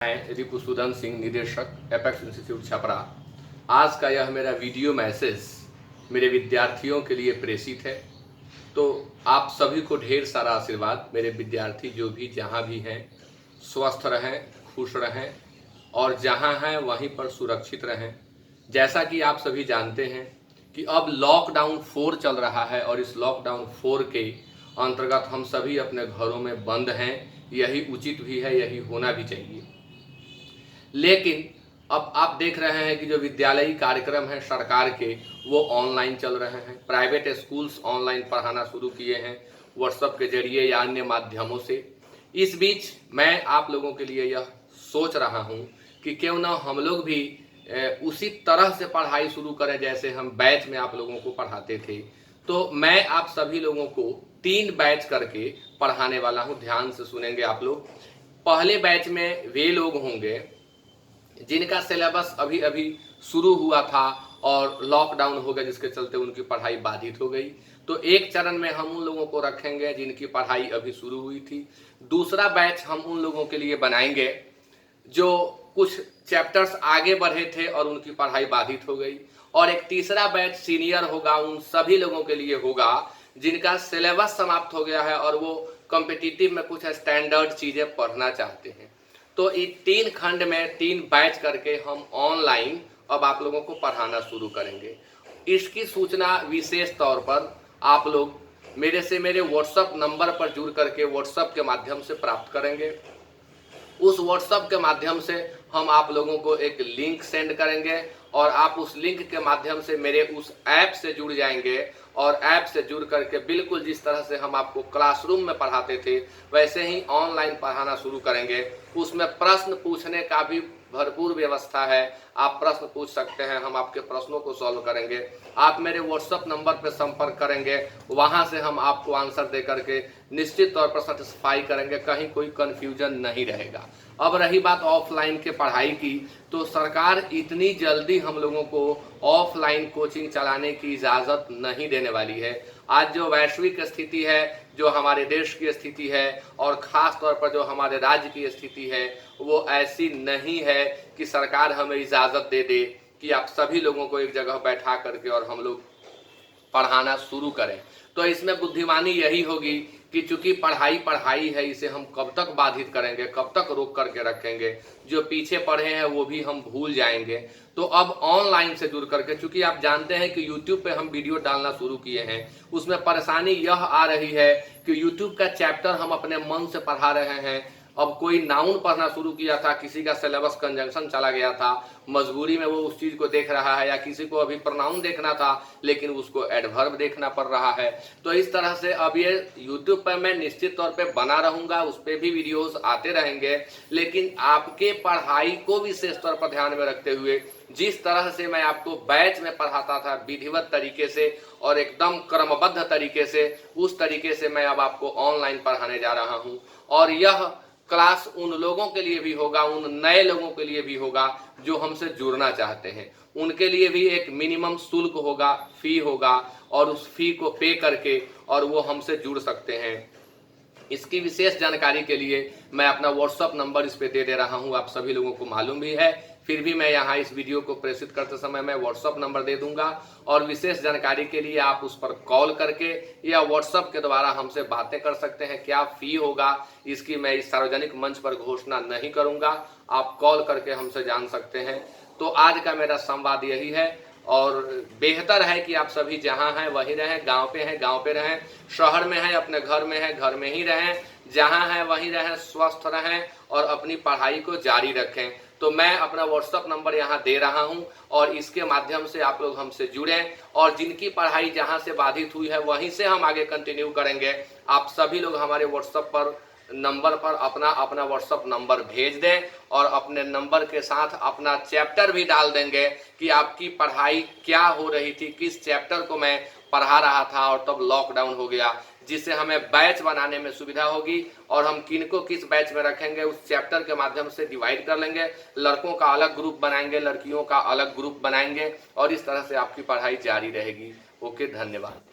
मैं रिपुसूदन सिंह, निदेशक apex institute Chhapra. आज का यह मेरा वीडियो मैसेज मेरे विद्यार्थियों के लिए प्रेषित है। तो आप सभी को ढेर सारा आशीर्वाद। मेरे विद्यार्थी जो भी जहाँ भी हैं स्वस्थ रहें, खुश रहें और जहाँ हैं वहीं पर सुरक्षित रहें। जैसा कि आप सभी जानते हैं कि अब लॉकडाउन 4 चल रहा है और इस लॉकडाउन 4 के अंतर्गत हम सभी अपने घरों में बंद हैं। यही उचित भी है, यही होना भी चाहिए। लेकिन अब आप देख रहे हैं कि जो विद्यालयी कार्यक्रम हैं सरकार के, वो ऑनलाइन चल रहे हैं। प्राइवेट स्कूल्स ऑनलाइन पढ़ाना शुरू किए हैं व्हाट्सएप के जरिए या अन्य माध्यमों से। इस बीच मैं आप लोगों के लिए यह सोच रहा हूं कि क्यों ना हम लोग भी उसी तरह से पढ़ाई शुरू करें जैसे हम बैच में आप लोगों को पढ़ाते थे। तो मैं आप सभी लोगों को 3 बैच करके पढ़ाने वाला हूं। ध्यान से सुनेंगे आप लोग। पहले बैच में वे लोग होंगे जिनका सिलेबस अभी अभी शुरू हुआ था और लॉकडाउन हो गया, जिसके चलते उनकी पढ़ाई बाधित हो गई। तो एक चरण में हम उन लोगों को रखेंगे जिनकी पढ़ाई अभी शुरू हुई थी। दूसरा बैच हम उन लोगों के लिए बनाएंगे जो कुछ चैप्टर्स आगे बढ़े थे और उनकी पढ़ाई बाधित हो गई। और एक तीसरा बैच सीनियर होगा, उन सभी लोगों के लिए होगा जिनका सिलेबस समाप्त हो गया है और वो कॉम्पिटिटिव में कुछ स्टैंडर्ड चीजें पढ़ना चाहते हैं। तो इस 3 खंड में 3 बैच करके हम ऑनलाइन अब आप लोगों को पढ़ाना शुरू करेंगे। इसकी सूचना विशेष तौर पर आप लोग मेरे व्हाट्सएप नंबर पर जुड़ करके व्हाट्सएप के माध्यम से प्राप्त करेंगे। उस व्हाट्सएप के माध्यम से हम आप लोगों को एक लिंक सेंड करेंगे और आप उस लिंक के माध्यम से मेरे उस ऐप से जुड़ जाएंगे और ऐप से जुड़ करके बिल्कुल जिस तरह से हम आपको क्लासरूम में पढ़ाते थे वैसे ही ऑनलाइन पढ़ाना शुरू करेंगे। उसमें प्रश्न पूछने का भी भरपूर व्यवस्था है। आप प्रश्न पूछ सकते हैं, हम आपके प्रश्नों को सॉल्व करेंगे। आप मेरे व्हाट्सएप नंबर पर संपर्क करेंगे, वहां से हम आपको आंसर दे करके निश्चित तौर पर सेटिस्फाई करेंगे, कहीं कोई कंफ्यूजन नहीं रहेगा। अब रही बात ऑफलाइन के पढ़ाई की, तो सरकार इतनी जल्दी हम लोगों को ऑफलाइन कोचिंग चलाने की इजाज़त नहीं देने वाली है। आज जो वैश्विक स्थिति है, जो हमारे देश की स्थिति है और ख़ास तौर पर जो हमारे राज्य की स्थिति है, वो ऐसी नहीं है कि सरकार हमें इजाज़त दे दे कि आप सभी लोगों को एक जगह बैठा करके और हम लोग पढ़ाना शुरू करें। तो इसमें बुद्धिमानी यही होगी कि चूंकि पढ़ाई है, इसे हम कब तक बाधित करेंगे, कब तक रोक करके रखेंगे। जो पीछे पढ़े हैं वो भी हम भूल जाएंगे। तो अब ऑनलाइन से जुड़ करके, चूंकि आप जानते हैं कि यूट्यूब पे हम वीडियो डालना शुरू किए हैं, उसमें परेशानी यह आ रही है कि यूट्यूब का चैप्टर हम अपने मन से पढ़ा रहे हैं। अब कोई नाउन पढ़ना शुरू किया था, किसी का सिलेबस कंजंक्शन चला गया था, मजबूरी में वो उस चीज को देख रहा है, या किसी को अभी प्रोनाउन देखना था लेकिन उसको एडवर्ब देखना पड़ रहा है। तो इस तरह से अब ये यूट्यूब पर मैं निश्चित तौर पे बना रहूंगा, उस पर भी वीडियोस आते रहेंगे। लेकिन आपके पढ़ाई को विशेष तौर पर ध्यान में रखते हुए जिस तरह से मैं आपको बैच में पढ़ाता था विधिवत तरीके से और एकदम क्रमबद्ध तरीके से, उस तरीके से मैं अब आपको ऑनलाइन पढ़ाने जा रहा हूं। और यह क्लास उन लोगों के लिए भी होगा, उन नए लोगों के लिए भी होगा जो हमसे जुड़ना चाहते हैं। उनके लिए भी एक मिनिमम शुल्क होगा, फी होगा, और उस फी को पे करके और वो हमसे जुड़ सकते हैं। इसकी विशेष जानकारी के लिए मैं अपना व्हाट्सएप नंबर इस पे दे रहा हूं, आप सभी लोगों को मालूम भी है। फिर भी मैं यहाँ इस वीडियो को प्रेषित करते समय मैं व्हाट्सएप नंबर दे दूंगा और विशेष जानकारी के लिए आप उस पर कॉल करके या व्हाट्सएप के द्वारा हमसे बातें कर सकते हैं। क्या फी होगा इसकी मैं इस सार्वजनिक मंच पर घोषणा नहीं करूंगा, आप कॉल करके हमसे जान सकते हैं। तो आज का मेरा संवाद यही है और बेहतर है कि आप सभी जहां हैं वहीं रहें, गांव पे हैं गांव पे रहें, शहर में हैं अपने घर में हैं घर में ही रहें, जहां हैं वहीं रहें, स्वस्थ रहें और अपनी पढ़ाई को जारी रखें। तो मैं अपना व्हाट्सएप नंबर यहां दे रहा हूं और इसके माध्यम से आप लोग हमसे जुड़ें और जिनकी पढ़ाई जहां से बाधित हुई है वहीं से हम आगे कंटिन्यू करेंगे। आप सभी लोग हमारे व्हाट्सएप पर नंबर पर अपना व्हाट्सएप नंबर भेज दें और अपने नंबर के साथ अपना चैप्टर भी डाल देंगे कि आपकी पढ़ाई क्या हो रही थी, किस चैप्टर को मैं पढ़ा रहा था और तब लॉकडाउन हो गया, जिससे हमें बैच बनाने में सुविधा होगी और हम किनको किस बैच में रखेंगे उस चैप्टर के माध्यम से डिवाइड कर लेंगे। लड़कों का अलग ग्रुप बनाएंगे, लड़कियों का अलग ग्रुप बनाएंगे और इस तरह से आपकी पढ़ाई जारी रहेगी। ओके, धन्यवाद।